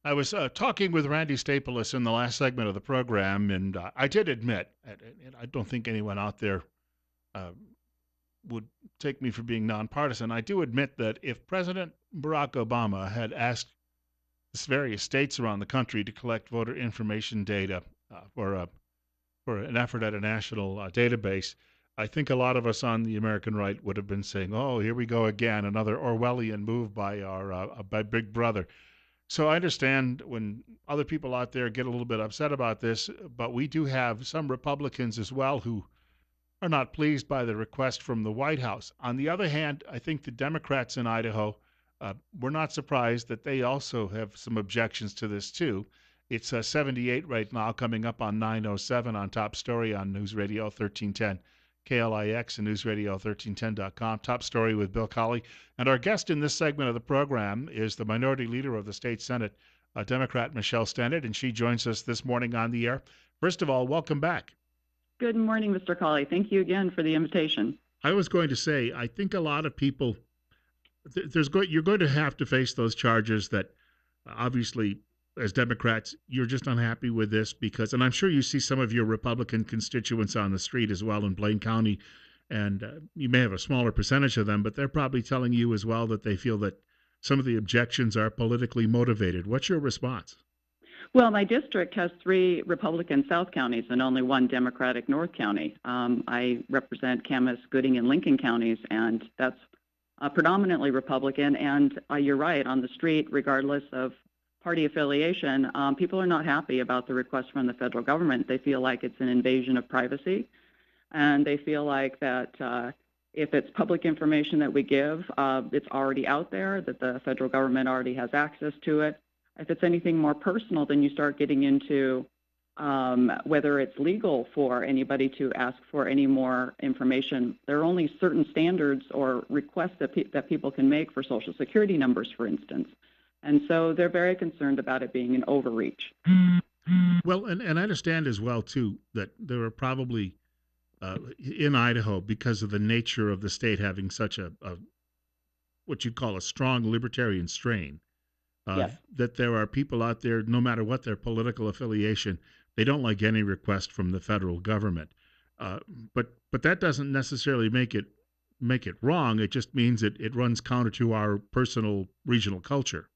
I was talking with Randy Staples in the last segment of the program, and I did admit, and I don't think anyone out there uh, would take me for being nonpartisan. I do admit that if President Barack Obama had asked various states around the country to collect voter information data for an effort at a national database, I think a lot of us on the American right would have been saying, "Oh, here we go again, another Orwellian move by our by Big Brother." So I understand when other people out there get a little bit upset about this, but we do have some Republicans as well who are not pleased by the request from the White House. On the other hand, I think the Democrats in Idaho were not surprised that they also have some objections to this too. It's 78 right now, coming up on 9:07 on Top Story on News Radio 1310. KLIX and newsradio1310.com. Top Story with Bill Colley. And our guest in this segment of the program is the Minority Leader of the State Senate, Democrat Michelle Stennett, and she joins us this morning on the air. First of all, welcome back. Good morning, Mr. Colley. Thank you again for the invitation. I was going to say, I think a lot of people, you're going to have to face those charges that obviously, as Democrats, you're just unhappy with this because, and I'm sure you see some of your Republican constituents on the street as well in Blaine County, and you may have a smaller percentage of them, but they're probably telling you as well that they feel that some of the objections are politically motivated. What's your response? Well, my district has 3 Republican South counties and only 1 Democratic North county. I represent Camas, Gooding, and Lincoln counties, and that's predominantly Republican. And you're right, on the street, regardless of party affiliation, people are not happy about the request from the federal government. They feel like it's an invasion of privacy, and they feel like that if it's public information that we give, it's already out there, that the federal government already has access to it. If it's anything more personal, then you start getting into whether it's legal for anybody to ask for any more information. There are only certain standards or requests that people can make for Social Security numbers, for instance. And so they're very concerned about it being an overreach. Well, and I understand as well, too, that there are probably in Idaho, because of the nature of the state having such a what you call a strong libertarian strain, Yes. that there are people out there, no matter what their political affiliation, they don't like any request from the federal government. Uh, but that doesn't necessarily make it wrong. It just means it runs counter to our personal regional culture.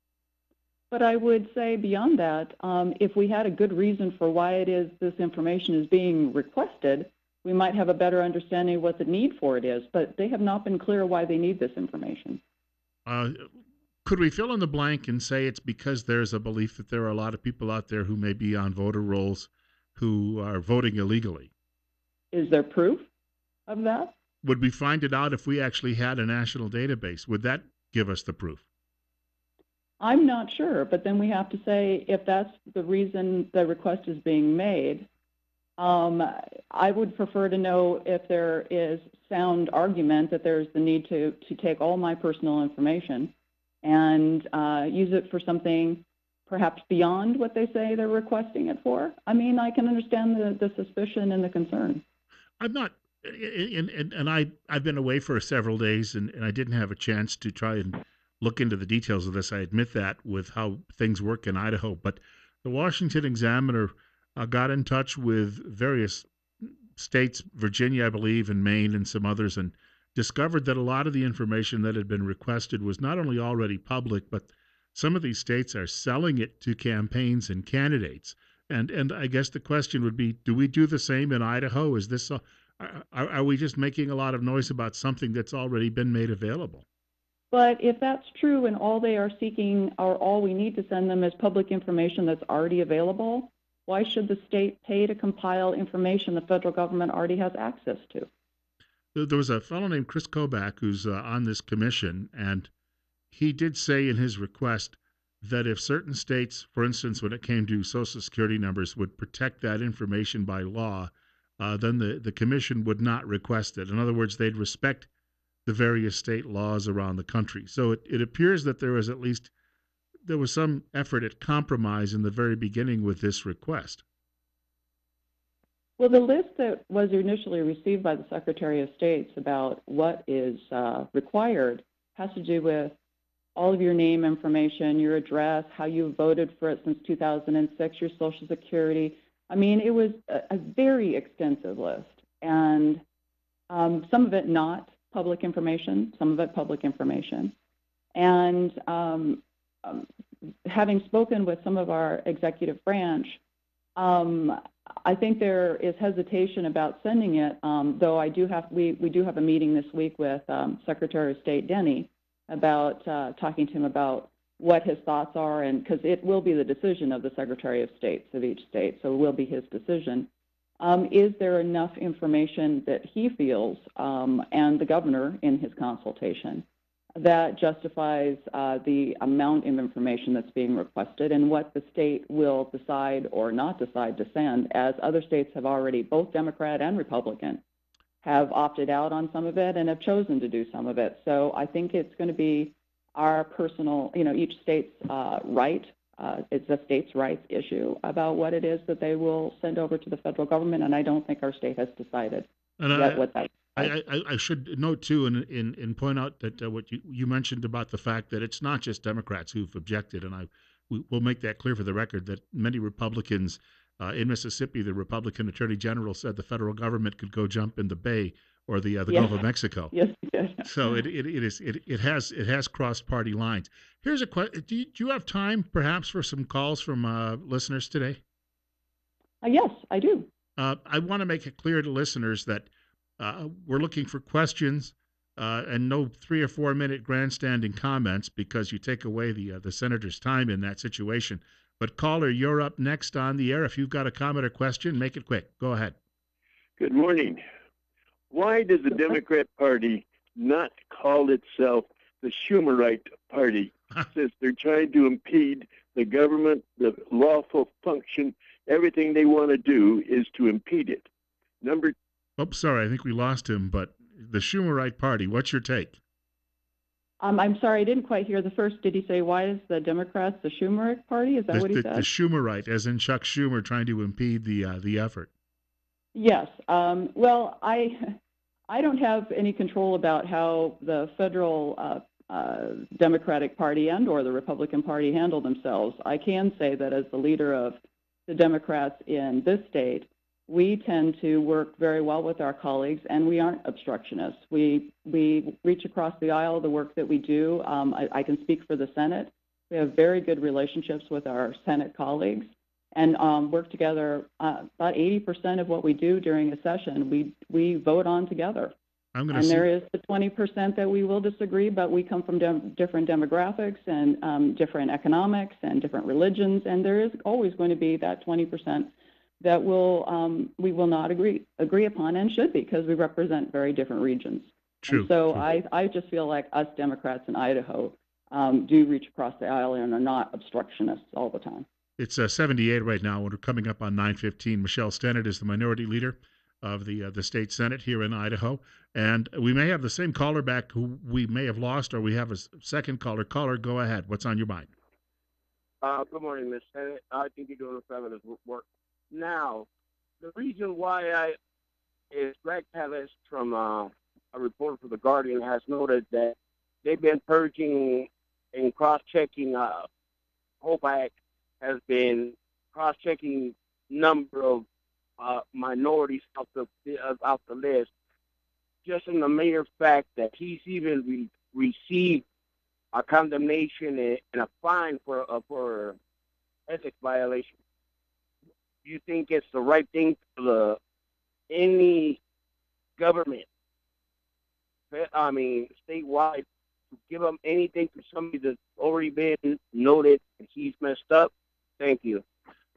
But I would say beyond that, if we had a good reason for why it is this information is being requested, we might have a better understanding of what the need for it is. But they have not been clear why they need this information. Uh, could we fill in the blank and say it's because there's a belief that there are a lot of people out there who may be on voter rolls who are voting illegally? Is there proof of that? Would we find it out if we actually had a national database? Would that give us the proof? I'm not sure, but then we have to say if that's the reason the request is being made, I would prefer to know if there is sound argument that there's the need to take all my personal information and use it for something perhaps beyond what they say they're requesting it for. I mean, I can understand the suspicion and the concern. I'm not, I've been away for several days, and I didn't have a chance to try and look into the details of this. I admit that with how things work in Idaho, but the Washington Examiner got in touch with various states, Virginia, I believe, and Maine, and some others, and discovered that a lot of the information that had been requested was not only already public, but some of these states are selling it to campaigns and candidates. And I guess the question would be, do we do the same in Idaho? Is this are we just making a lot of noise about something that's already been made available? But if that's true and all they are seeking or all we need to send them is public information that's already available, why should the state pay to compile information the federal government already has access to? There was a fellow named Chris Kobach who's on this commission, and he did say in his request that if certain states, for instance, when it came to Social Security numbers, would protect that information by law, then the commission would not request it. In other words, they'd respect the various state laws around the country. So it appears that there was some effort at compromise in the very beginning with this request. Well, the list that was initially received by the Secretary of State's about what is required has to do with all of your name information, your address, how you voted for it since 2006, your Social Security. I mean, it was a very extensive list, and some of it not public information, some of it public information. And having spoken with some of our executive branch, I think there is hesitation about sending it, though we do have a meeting this week with Secretary of State Denny about talking to him about what his thoughts are, and because it will be the decision of the Secretary of States of each state, so it will be his decision. Is there enough information that he feels, and the governor in his consultation, that justifies the amount of information that's being requested and what the state will decide or not decide to send, as other states have already, both Democrat and Republican, have opted out on some of it and have chosen to do some of it. So I think it's going to be our personal, each state's right. It's a state's rights issue about what it is that they will send over to the federal government, and I don't think our state has decided yet what that is. I should note too, and point out that what you mentioned about the fact that it's not just Democrats who've objected, and we'll make that clear for the record that many Republicans in Mississippi, the Republican Attorney General said the federal government could go jump in the Bay or the Yes. Gulf of Mexico. Yes, yes. So it has crossed party lines. Here's a question: do you have time, perhaps, for some calls from listeners today? Yes, I do. I want to make it clear to listeners that we're looking for questions and no 3 or 4 minute grandstanding comments, because you take away the senator's time in that situation. But caller, you're up next on the air. If you've got a comment or question, make it quick. Go ahead. Good morning. Why does the Democrat Party not call itself the Schumerite Party, since they're trying to impede the government, the lawful function? Everything they want to do is to impede it. Sorry, I think we lost him, but the Schumerite Party, what's your take? I'm sorry, I didn't quite hear the first. Did he say, why is the Democrats the Schumerite Party? Is that what he said? The Schumerite, as in Chuck Schumer trying to impede the effort. Yes. Well, I don't have any control about how the federal Democratic Party and or the Republican Party handle themselves. I can say that as the leader of the Democrats in this state, we tend to work very well with our colleagues, and we aren't obstructionists. We reach across the aisle, the work that we do. I can speak for the Senate. We have very good relationships with our Senate colleagues and work together. About 80% of what we do during a session, we vote on together. There is the 20% that we will disagree, but we come from different demographics and different economics and different religions, and there is always going to be that 20% that we will not agree upon, and should be, because we represent very different regions. True. And so true. I just feel like us Democrats in Idaho do reach across the aisle and are not obstructionists all the time. It's 78 right now. We're coming up on 9:15. Michelle Stennett is the minority leader of the state Senate here in Idaho, and we may have the same caller back who we may have lost, or we have a second caller. Caller, go ahead. What's on your mind? Good morning, Ms. Stennett. I think you're doing a fabulous work. Now, the reason why is Greg Pellis from a reporter for The Guardian has noted that they've been purging and cross-checking. Hope Act has been cross-checking number of minorities out the list, just in the mere fact that he's even received a condemnation and a fine for ethics violation. Do you think it's the right thing for any government, statewide, to give them anything to somebody that's already been noted and he's messed up? Thank you.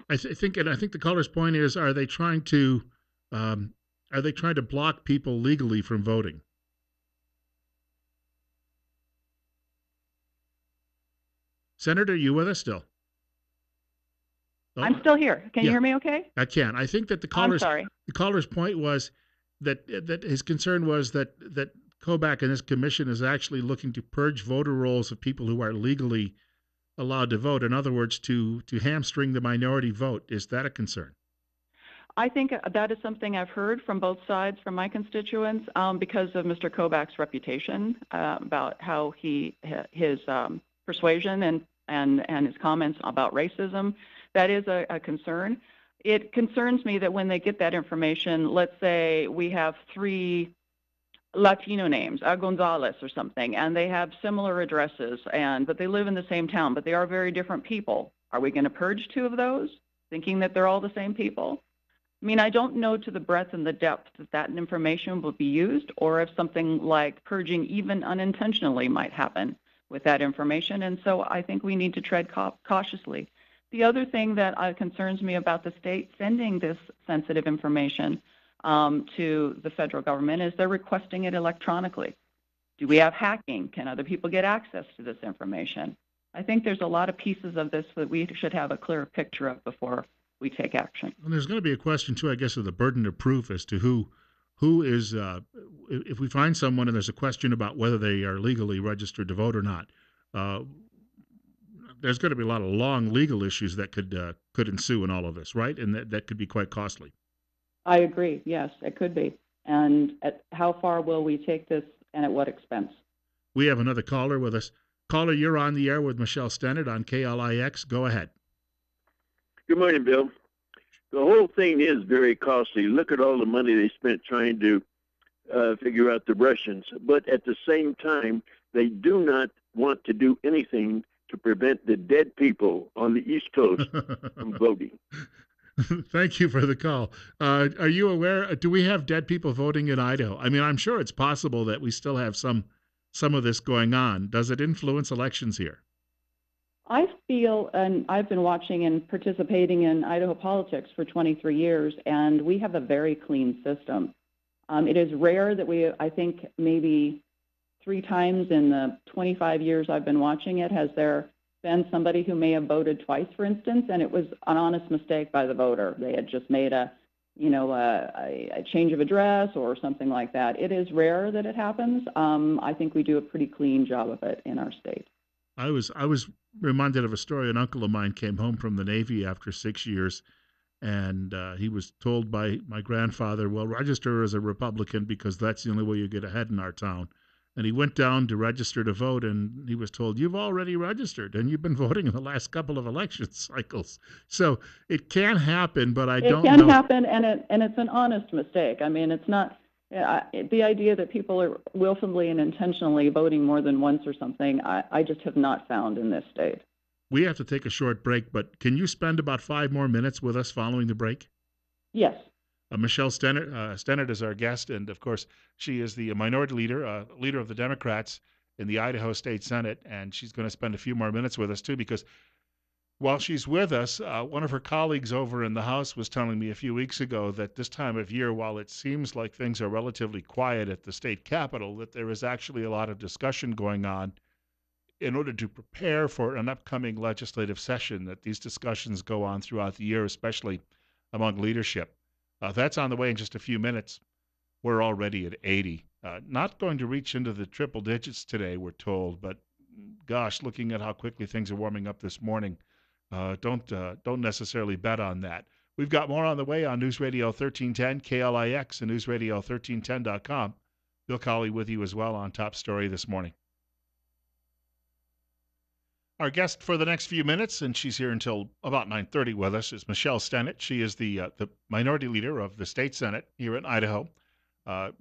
I think the caller's point is: are they trying to block people legally from voting? Senator, are you with us still? Oh, I'm still here. Can you hear me okay? I can. I think that the caller's point was that his concern was that Kobach and his commission is actually looking to purge voter rolls of people who are legally allowed to vote. In other words, to hamstring the minority vote. Is that a concern? I think that is something I've heard from both sides, from my constituents, because of Mr. Kobach's reputation, about how his persuasion and his comments about racism. That is a concern. It concerns me that when they get that information, let's say we have 3 Latino names, Gonzalez or something, and they have similar addresses, but they live in the same town, but they are very different people. Are we going to purge 2 of those, thinking that they're all the same people? I mean, I don't know to the breadth and the depth that information will be used, or if something like purging even unintentionally might happen with that information. And so I think we need to tread cautiously. The other thing that concerns me about the state sending this sensitive information to the federal government is they're requesting it electronically. Do we have hacking? Can other people get access to this information? I think there's a lot of pieces of this that we should have a clearer picture of before we take action. And there's going to be a question too, I guess, of the burden of proof as to who is if we find someone and there's a question about whether they are legally registered to vote or not. There's going to be a lot of long legal issues that could ensue in all of this, right? And that could be quite costly. I agree. Yes, it could be. And at how far will we take this, and at what expense? We have another caller with us. Caller, you're on the air with Michelle Stennett on KLIX. Go ahead. Good morning, Bill. The whole thing is very costly. Look at all the money they spent trying to figure out the Russians. But at the same time, they do not want to do anything to prevent the dead people on the East Coast from voting. Thank you for the call. Are you aware, do we have dead people voting in Idaho? I mean, I'm sure it's possible that we still have some of this going on. Does it influence elections here? I feel, and I've been watching and participating in Idaho politics for 23 years, and we have a very clean system. It is rare that I think maybe 3 times in the 25 years I've been watching it, has there been somebody who may have voted twice, for instance, and it was an honest mistake by the voter. They had just made a change of address or something like that. It is rare that it happens. I think we do a pretty clean job of it in our state. I was reminded of a story. An uncle of mine came home from the Navy after 6 years, and he was told by my grandfather, well, register as a Republican because that's the only way you get ahead in our town. And he went down to register to vote, and he was told, you've already registered, and you've been voting in the last couple of election cycles. So it can happen, but I don't know. It can happen, and it's an honest mistake. I mean, it's not the idea that people are willfully and intentionally voting more than once or something, I just have not found in this state. We have to take a short break, but can you spend about 5 more minutes with us following the break? Yes. Michelle Stennett, Stennett is our guest, and of course, she is the minority leader, leader of the Democrats in the Idaho State Senate, and she's going to spend a few more minutes with us too, because while she's with us, one of her colleagues over in the House was telling me a few weeks ago that this time of year, while it seems like things are relatively quiet at the state capitol, that there is actually a lot of discussion going on in order to prepare for an upcoming legislative session, that these discussions go on throughout the year, especially among leadership. That's on the way in just a few minutes. We're already at 80. Not going to reach into the triple digits today, we're told, but gosh, looking at how quickly things are warming up this morning, don't necessarily bet on that. We've got more on the way on News Radio 1310, KLIX, and newsradio1310.com. Bill Colley with you as well on Top Story this morning. Our guest for the next few minutes, and she's here until about 9:30 with us, is Michelle Stennett. She is the minority leader of the state Senate here in Idaho.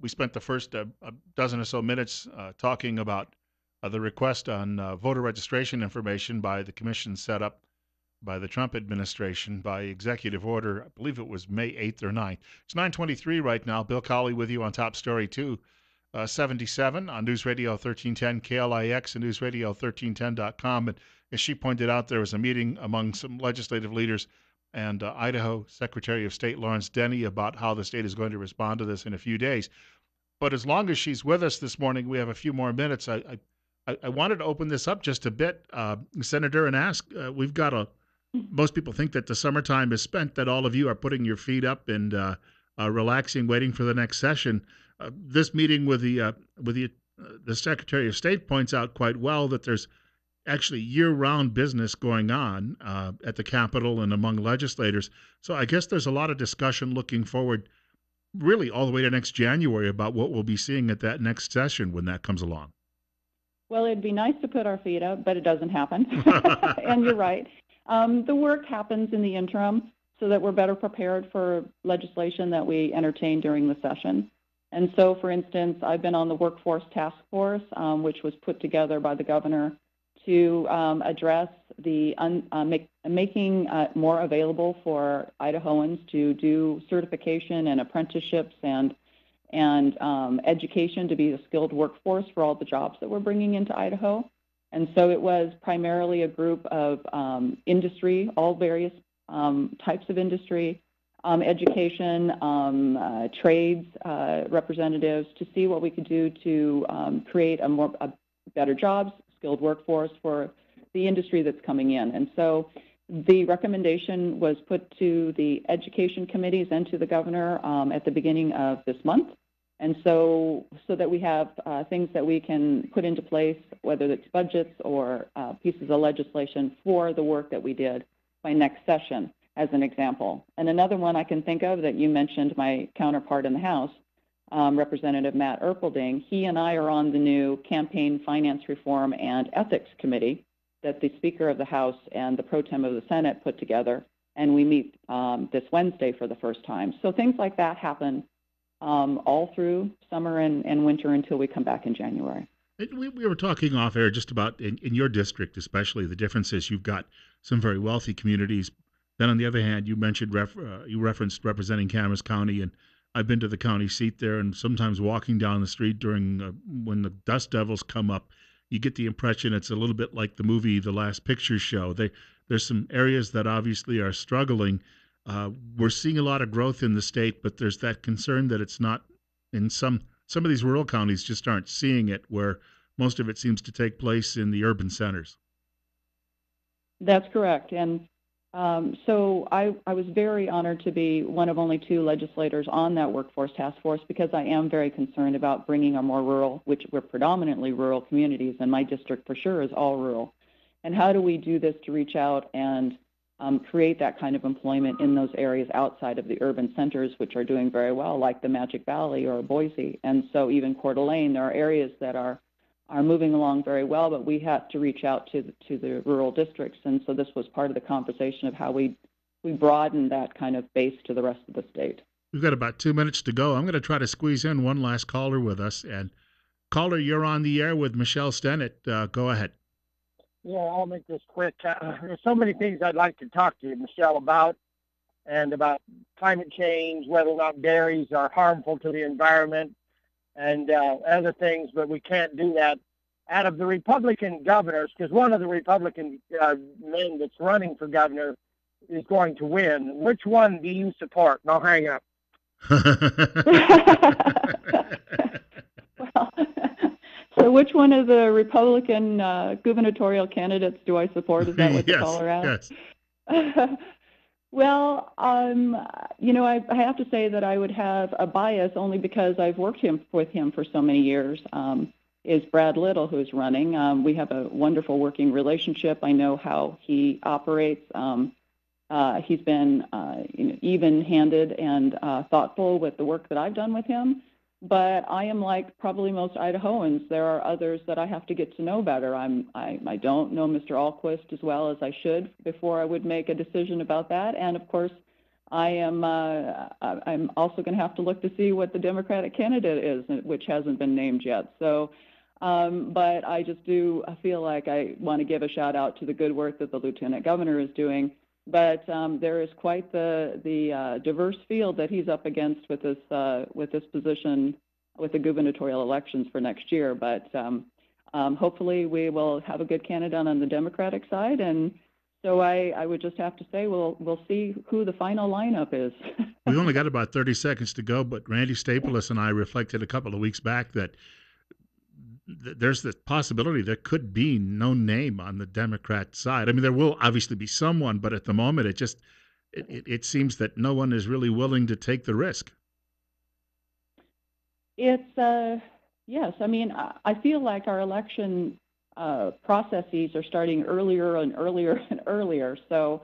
We spent the first a dozen or so minutes talking about the request on voter registration information by the commission set up by the Trump administration by executive order. I believe it was May 8th or 9th. It's 9:23 right now. Bill Colley with you on Top Story 277 on News Radio 1310, KLIX, and newsradio1310.com. And as she pointed out, there was a meeting among some legislative leaders and Idaho Secretary of State Lawrence Denny about how the state is going to respond to this in a few days. But as long as she's with us this morning, we have a few more minutes. I wanted to open this up just a bit, Senator, and ask, most people think that the summertime is spent, that all of you are putting your feet up and relaxing, waiting for the next session. This meeting with the Secretary of State points out quite well that there's actually year-round business going on at the Capitol and among legislators. So I guess there's a lot of discussion looking forward really all the way to next January about what we'll be seeing at that next session when that comes along. Well, it'd be nice to put our feet up, but it doesn't happen. And you're right. The work happens in the interim so that we're better prepared for legislation that we entertain during the session. And so, for instance, I've been on the Workforce Task Force, which was put together by the governor to address the making more available for Idahoans to do certification and apprenticeships and education to be a skilled workforce for all the jobs that we're bringing into Idaho. And so it was primarily a group of industry, all various types of industry, education, trades representatives, to see what we could do to create a better jobs, skilled workforce for the industry that's coming in. And so the recommendation was put to the education committees and to the governor at the beginning of this month. And so that we have things that we can put into place, whether it's budgets or pieces of legislation for the work that we did by next session, as an example. And another one I can think of that you mentioned, my counterpart in the House, Representative Matt Erpelding, he and I are on the new Campaign Finance Reform and Ethics Committee that the Speaker of the House and the Pro Tem of the Senate put together, and we meet this Wednesday for the first time. So things like that happen all through summer and winter until we come back in January. We were talking off air just about in your district, especially the differences. You've got some very wealthy communities. Then on the other hand, you mentioned you referenced representing Camas County, and I've been to the county seat there, and sometimes walking down the street during when the dust devils come up, you get the impression it's a little bit like the movie The Last Picture Show. There's some areas that obviously are struggling. We're seeing a lot of growth in the state, but there's that concern that it's not in some of these rural counties just aren't seeing it, where most of it seems to take place in the urban centers. That's correct. And so I was very honored to be one of only 2 legislators on that workforce task force, because I am very concerned about bringing our more rural, which we're predominantly rural communities, and my district for sure is all rural. And how do we do this to reach out and create that kind of employment in those areas outside of the urban centers, which are doing very well, like the Magic Valley or Boise. And so even Coeur d'Alene, there are areas that are moving along very well, but we have to reach out to the rural districts. And so this was part of the conversation of how we broaden that kind of base to the rest of the state. We've got about 2 minutes to go. I'm going to try to squeeze in one last caller with us. And caller, you're on the air with Michelle Stennett. Go ahead. Yeah, I'll make this quick. There's so many things I'd like to talk to you, Michelle, about, and about climate change, whether or not dairies are harmful to the environment, and other things, but we can't do that. Out of the Republican governors, because one of the Republican men that's running for governor is going to win, which one do you support? And I'll hang up. Well, so which one of the Republican gubernatorial candidates do I support? Is that what the caller asked? Yes. Well, I have to say that I would have a bias only because I've worked with him for so many years. Is Brad Little, who's running. We have a wonderful working relationship. I know how he operates. He's been even-handed and thoughtful with the work that I've done with him. But I am like probably most Idahoans. There are others that I have to get to know better. I don't know Mr. Alquist as well as I should before I would make a decision about that. And of course, I'm also going to have to look to see what the Democratic candidate is, which hasn't been named yet. So, but I just do feel like I want to give a shout out to the good work that the Lieutenant Governor is doing. But there is quite the diverse field that he's up against with this position with the gubernatorial elections for next year. But hopefully we will have a good candidate on the Democratic side, and so I would just have to say we'll see who the final lineup is. We only got about 30 seconds to go, but Randy Staples and I reflected a couple of weeks back that there's the possibility there could be no name on the Democrat side. I mean, there will obviously be someone, but at the moment, it seems that no one is really willing to take the risk. It's yes. I mean, I feel like our election processes are starting earlier and earlier and earlier. So,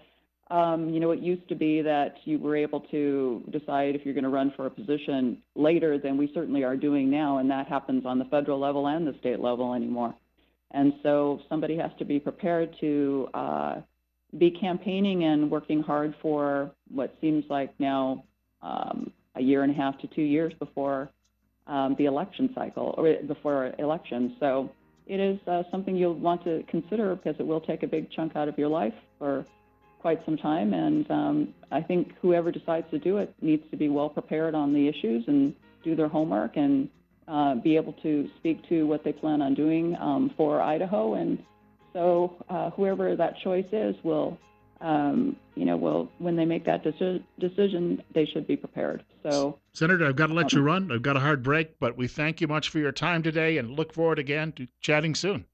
it used to be that you were able to decide if you're going to run for a position later than we certainly are doing now, and that happens on the federal level and the state level anymore. And so somebody has to be prepared to be campaigning and working hard for what seems like now a year and a half to 2 years before the election cycle or before elections. So it is something you'll want to consider because it will take a big chunk out of your life for quite some time. And I think whoever decides to do it needs to be well prepared on the issues and do their homework and be able to speak to what they plan on doing for Idaho. And so whoever that choice is will, when they make that decision, they should be prepared. So, Senator, I've got to let you run. I've got a hard break, but we thank you much for your time today and look forward again to chatting soon.